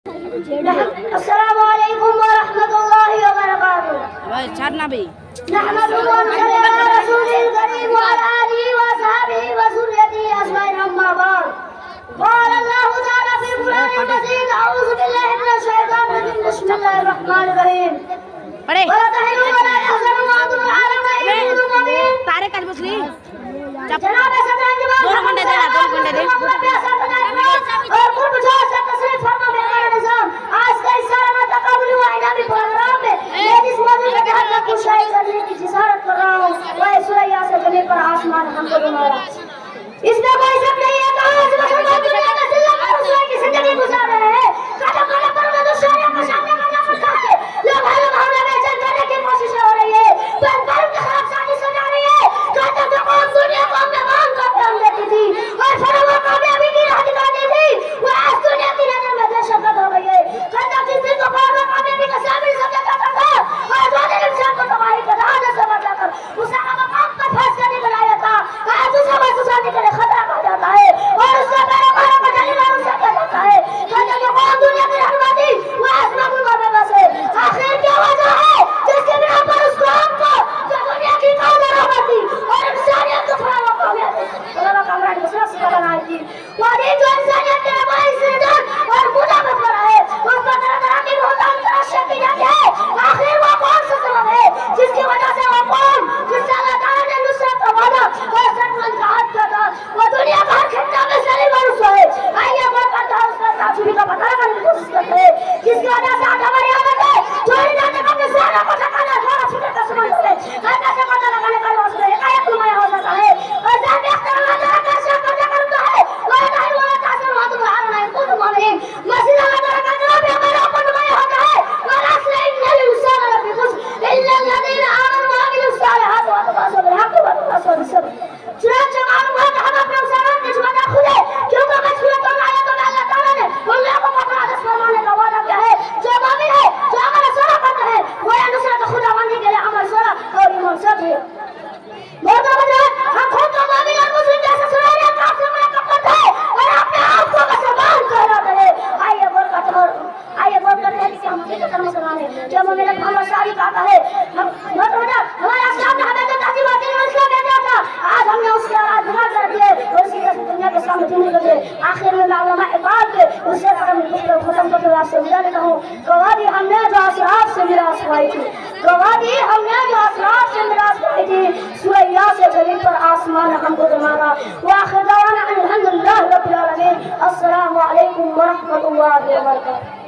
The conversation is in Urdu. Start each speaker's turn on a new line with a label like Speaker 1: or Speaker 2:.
Speaker 1: السلام علیکم ورحمۃ اللہ وبرکاتہ. نحمده ونصلي على رسوله الكريم وعلى آله وصحبه وذريته أجمعين أما بعد. قال الله تعالى في القرآن المجيد أعوذ بالله من الشيطان الرجيم بسم الله الرحمن الرحيم. ولا تهنوا ولا تحزنوا وأنتم الأعلون إن كنتم مؤمنين. جناب صدر جواب اور پرجوش تصریف فرما میرا نظام آج کا اس سارا تقابل و انعامی پروگرام میں میں جس موضوع کا جہاں تک کچھ شاید کرنے کی جسارت کر رہا ہوں وہ ہے سورہ یاسین زمین پر آسمان ہم کو تمہارا. اس میں کوئی شک نہیں ہے کہ آج مسلمان دنیا کا ذلہ اور رسوائی کی زندگی گزار رہے ہیں. کاٹا کاٹا پر میں دشواریوں کا سامنا کرنا پڑتا ہے. لوگ حملے میں جنگ کرنے کی کوششیں ہو رہی ہے پر قوم کے خلاف سازش ہو جا رہی ہے. کاٹا تو قوم دنیا کو اپنے مان کا پیام دیتی تھی اور فروغ کامیابی کی راہ دکھاتی تھی وہ آج دنیا کی نظر میں دہشت گرد ہو گئی ہے. کاٹا جس دن کو فروغ کامیابی کا شامل سمجھا جاتا تھا آج وہ دن انسان کو تباہی کا دہانے سے بچا کر اسامہ مقام پر پھنس کر نکل آیا تھا. آج اسے محسوس ہونے کے لیے خطرہ پڑ جاتا ہے اور اس سے پیروکاروں کو جلی مار اسے کیا جاتا ہے. کاٹا جو قوم دنیا کی رہنما تھی وہ آج مقبول بے بس ہے. آخر کیا وجہ ہے جس کے بنا پر اس قوم کو جو دنیا کی قوم رہنما تھی اور انسانیت کو فروغ کامیابی اللہ کامران مسلم سے بنائی تھی وہ دین جو انسانیت کے رہنمائی سے جان اور خدا میں پڑا ہے اس پر طرح طرح کی بہتان تراشیاں کی جاتی ہے. آخر وہ کون سا سبب ہے جس کی وجہ سے وہ قوم جس سے اللہ تعالیٰ نے نصرت کا وعدہ اور سرمند کا عہد کیا تھا وہ دنیا کا ہر خطہ میں سلیم اور رسوا ہے. آئیے وہ کرتا ہے اس کا تعجبی کا پتہ لگانے کی کوشش کرتے ہیں جس کی وجہ سے آج ہماری عادت ہے چوری جانے کا اپنے سہروں کو ٹھکانا ہمارا فکر کا سمجھ ہوتے ہیں. ہر کیسے پتہ لگانے کا حوصلہ ہے ایک نمایاں ہو جاتا ہے اور ذات اختر اللہ تعالیٰ کیسے پتہ کرتا ہے وہ نہیں وہ تاثر ہوا تو بہار نہیں خود مومنین مسجد اللہ تعالیٰ کا جواب ہمارا اوپر نمایاں ہوتا ہے اور اصل ان الانسان لفی خسر الا الذین آمنوا وعملوا الصالحات وتواصوا بالحق وتواصوا بالصبر. چنانچہ معلوم ہوا کہ ہم اپنے مسلمان کے جواب خود ہے کیونکہ مشہور تو آیتوں میں اللہ تعالیٰ نے ان لوگوں کو اپنا عدس فرمانے کا وعدہ کیا ہے جو مومن ہے جو عمل صالح کرتا ہے وہ یہ نصرت خدا بندی کے لیے عمل صالح اور ایمان سچ ہے. بہت وجہ ہم خود کو مومن اور مسلم جیسے سنانے کا سے منعقد کرتے ہیں اور اپنے آپ کو مسلمان کہلاتے ہیں. آئیے بول کرتے ہیں کہ ہم کس طرح مسلمان ہیں جو مومن محمد شاہی کہتا ہے بہت وجہ ہمارے اسلام نے ہمیں جو تعظیمات دین اور اسلام دے دیا تھا آج ہم نے اس کے آج بنا کر دیے اور اسی طرح دنیا کے سامنے جینے کے لیے آخر میں علامہ اقبال کے اس سے قدم کو ختم کر کے آپ سے ملا لیتا ہوں. گواہی ہم نے جو اسرار سے میراث پائی تھی گواہی ہم نے جو اسرار سے میراث پائی تھی سورہ یاسین زمین پر آسمان ہم کو تمہارا وآخر دعوانا الحمدللہ رب العالمین. السلام علیکم ورحمۃ اللہ وبرکاتہ.